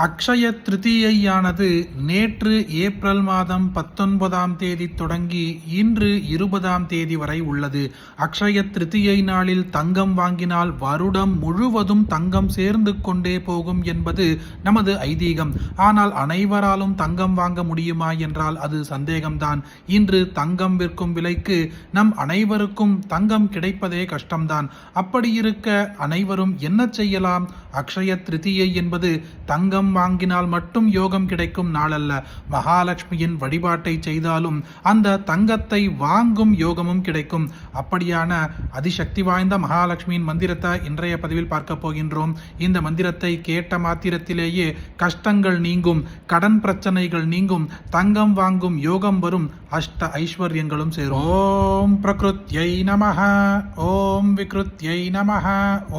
அக்ஷய திருதியையானது நேற்று ஏப்ரல் மாதம் 19ஆம் தேதி தொடங்கி இன்று 20ஆம் தேதி வரை உள்ளது. அக்ஷய திருதியை நாளில் தங்கம் வாங்கினால் வருடம் முழுவதும் தங்கம் சேர்ந்து கொண்டே போகும் என்பது நமது ஐதீகம். ஆனால் அனைவராலும் தங்கம் வாங்க முடியுமா என்றால் அது சந்தேகம்தான். இன்று தங்கம் விற்கும் விலைக்கு நம் அனைவருக்கும் தங்கம் கிடைப்பதே கஷ்டம்தான். அப்படி இருக்க அனைவரும் என்ன செய்யலாம்? அக்ஷய திருதியை என்பது தங்கம் வாங்கினால் மட்டும் யோகம் கிடைக்கும் நாளல்ல. மகாலட்சுமியின் வழிபாட்டை செய்தாலும் அந்த தங்கத்தை வாங்கும் யோகமும் கிடைக்கும். அப்படியான அதிசக்தி வாய்ந்த மகாலட்சுமியின் மந்திரத்தை இன்றைய பதிவில் பார்க்க போகின்றோம். இந்த மந்திரத்தை கேட்ட மாத்திரத்திலேயே கஷ்டங்கள் நீங்கும், கடன் பிரச்சனைகள் நீங்கும், தங்கம் வாங்கும் யோகம் வரும், அஷ்ட ஐஸ்வர்யங்களும் சேரும். ஓம் பிரகிருத்யை நமஹ, ஓம் விக்ருத்யை நமஹ,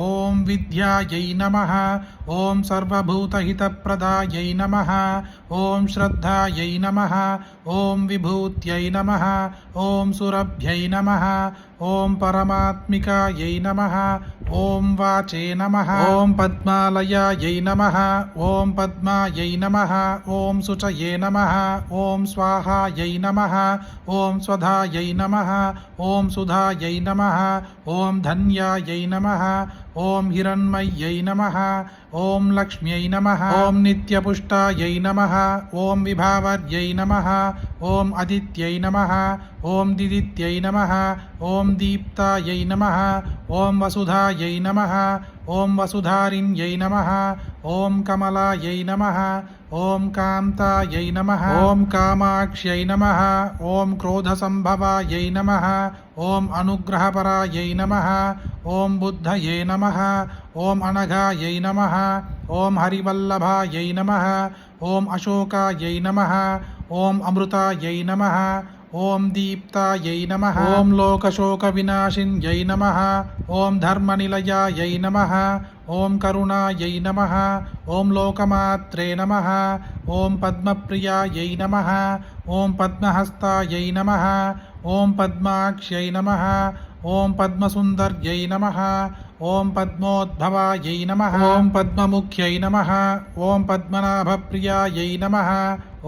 ஓம் வித்யாயை நமஹ, ஓம் சர்வபூதஹித பிரதாயை நமஹ, ஓம் ஸ்ரத்தாயை நமஹ, ஓம் விபூத்யை நமஹ, ஓம் சுரப்யை நமஹ, ஓம் பரமாத்மிகாயை நமஹ, ஓம் வாச்சே நமஹ, ஓம் பத்மாலயாயை நமஹ, ஓம் பத்மாயை நமஹ, ஓம் சுச்சயே நமஹ, ஓம் ஸ்வாஹாயை நமஹ, ஓம் ஸ்வதாயை நமஹ, ஓம் சுதாயை நமஹ, ஓம் தன்யாயை நமஹ, ஓம் ஹிரண்மய்யை நமஹ, ஓம் லக்ஷ்மியை நமஹ, ஓம் நித்யபுஷ்டாயை நமஹ, ஓம் விபாவர்யை நமஹ, ஓம் அதித்யை நமஹ, ஓம் திதித்யை நமஹ, ஓம் தீப்தாயை நமஹ, ஓம் வசுதாயை நமஹ, ஓம் வசுதாரிண்யை நமஹ, ஓம் கமலாயை நமஹ, ஓம் காந்தாயை நமஹ, ஓம் காமாக்ஷ்யை நமஹ, ஓம் क्रोधसम्भवायै நமஹ, ஓம் அனுக்கிரகபராயை நமஹ, ஓம் புத்தயே நமஹ, ஓம் அனகாயை நமஹ, ஓம் ஹரிவல்லபாயை நமஹ, ஓம் அசோகாயை நமஹ, ஓம் அமிர்தாயை நமஹ, ஓம் தீப்தாயை நமஹ, ஓம் லோகசோகவிநாசின்யை நமஹ, ஓம் தர்மநிலையாயை நமஹ, ஓம் கருணாயை நமஹ, ஓம் லோகமாத்ரே நமஹ, ஓம் பத்மப்ரியாயை நமஹ, ஓம் பத்மஹஸ்தாயை நமஹ, ஓம் பத்மாக்ஷ்யை நமஹ, ஓம் பத்மசுந்தர்யை நமஹ, ஓம் பத்மோத்பவாயை நமஹ, ஓம் பத்மமுக்யை நமஹ, ஓம் பத்மநாபப்ரியாயை நமஹ,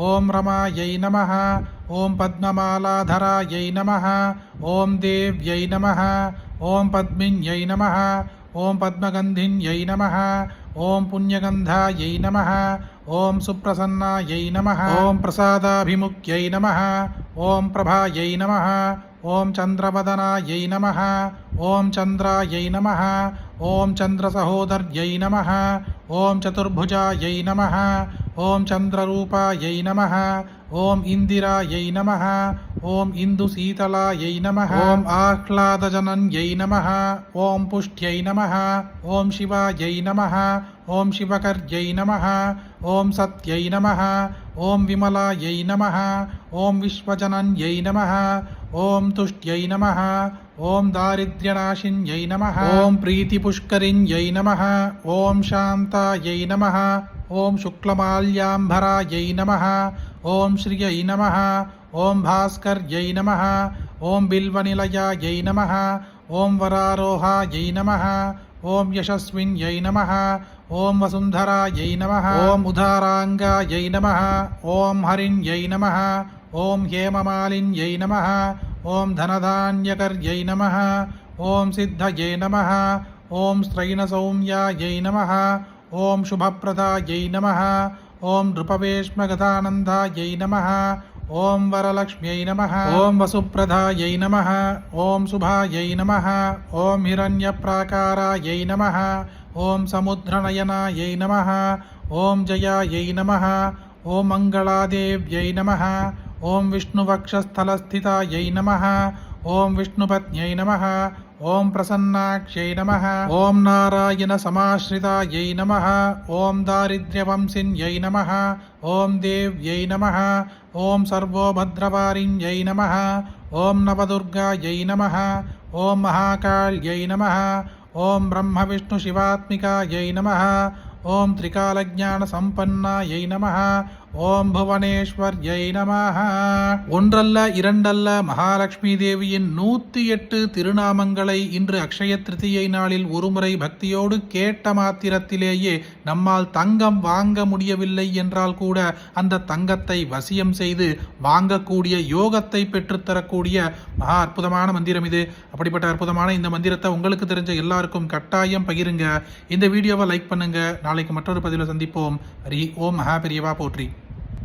ஓம் ரமாயை நமஹ, ஓம் பத்மமாலாதராயை நமஹ, ஓம் தேவ்யை நமஹ, ஓம் பத்மின்யை நமஹ, ஓம் பத்மகந்தின்யை நமஹ, ஓம் புண்ணியகந்தாயை நமஹ, ஓம் சுப்ரசன்னாயை நமஹ, ஓம் பிரசாதாபிமுக்யை நமஹ, ஓம் பிரபாயை நமஹ, ஓம் சந்திரவதனாயை நமஹ, ஓம் சந்திராயை நமஹ, ஓம் சந்திரசகோதர்யை நமஹ, ஓம் சதுர்புஜாயை நமஹ, ஓம் சந்திரரூபாயை நமஹ, ஓம் இந்திராயை நமஹ, ஓம் இந்துசீதலாயை நமஹ, ஓம் ஆஹ்லாதஜனன்யை நமஹ, ஓம் புஷ்ட்யை நமஹ, ஓம் சிவாயை நமஹ, ஓம் சிவகர்யை நமஹ, ஓம் சத்யை நமஹ, ஓம் விமலாயை நமஹ, ஓம் விஸ்வஜனன்யை நமஹ, ஓம் துஷ்ட்யை நமஹ, ஓம் தாரித்ர்யநாசின்யை நமஹ, ஓம் பிரீதிபுஷ்கரிண்யை நமஹ, ஓம் சாந்தாயை நமஹ, ஓம் சுக்லமால்யாம்பராயை நமஹ, ஓம் ஸ்ரீயை நமஹ, ஓம் பாஸ்கர்யை நமஹ, ஓம் பில்வநிலயாயை நமஹ, ஓம் வராரோஹாயை நமஹ, ஓம் யசஸ்வின்யை நமஹ, ஓம் வசுந்தராயை நமஹ, ஓம் உதாராங்காயை நமஹ, ஓம் ஹரிண்யை நமஹ, ஓம் ஹேமமாலின்யை நமஹ, ஓம் தனதான்யகர்யை நமஹ, ஓம் சித்தயே நமஹ, ஓம் ஸ்ரைணசௌம்யாயை நமஹ, ஓம் சுபப்ரதாயை நமஹ, ஓம் நிருபவேஷ்மகதானந்தாயை நமஹ, ஓம் வரலக்ஷ்மியை நமஹ, ஓம் வசுப்ரதாயை நமஹ, ஓம் சுபாயை நமஹ, ஓம் ஹிரண்யப்ராகாராயை நமஹ, ஓம் சமுத்ரநயனாயை நமஹ, ஓம் ஜயாயை நமஹ, ஓம் மங்களாதேவ்யை நமஹ, ஓம் விஷ்ணுவக்ஷஸ்தலஸ்திதாயை நமஹ, ஓம் விஷ்ணுபத்யை நமஹ, ஓம் பிரசன்னாக்ஷ்யை நமஹ, ஓம் நாராயண சமாஸ்ரிதாயை நமஹ, ஓம் தாரித்ர்யவம்சின்யை நமஹ, ஓம் தேவ்யை நமஹ, ஓம் சர்வோபத்ரவாரிண்யை நமஹ, ஓம் நவதுர்காயை நமஹ, ஓம் மகாகாள்யை நமஹ, ஓம் பிரம்ம விஷ்ணு சிவாத்மிகாயை நமஹ, ஓம் திரிகாலஜான சம்பன்னாயை நமஹ, ஓம் புவனேஸ்வர்யை நமஹ. ஒன்றல்ல இரண்டல்ல மகாலட்சுமி தேவியின் 108 திருநாமங்களை இன்று அக்ஷய திருதியை நாளில் ஒருமுறை பக்தியோடு கேட்ட மாத்திரத்திலேயே நம்மால் தங்கம் வாங்க முடியவில்லை என்றால் கூட அந்த தங்கத்தை வசியம் செய்து வாங்கக்கூடிய யோகத்தை பெற்றுத்தரக்கூடிய மகா அற்புதமான மந்திரம் இது. அப்படிப்பட்ட அற்புதமான இந்த மந்திரத்தை உங்களுக்கு தெரிஞ்ச எல்லாருக்கும் கட்டாயம் பகிருங்க. இந்த வீடியோவை லைக் பண்ணுங்க. நாளைக்கு மற்றொரு பதிவில் சந்திப்போம். ஹரி ஓம் மகா பெரியவா போற்றி.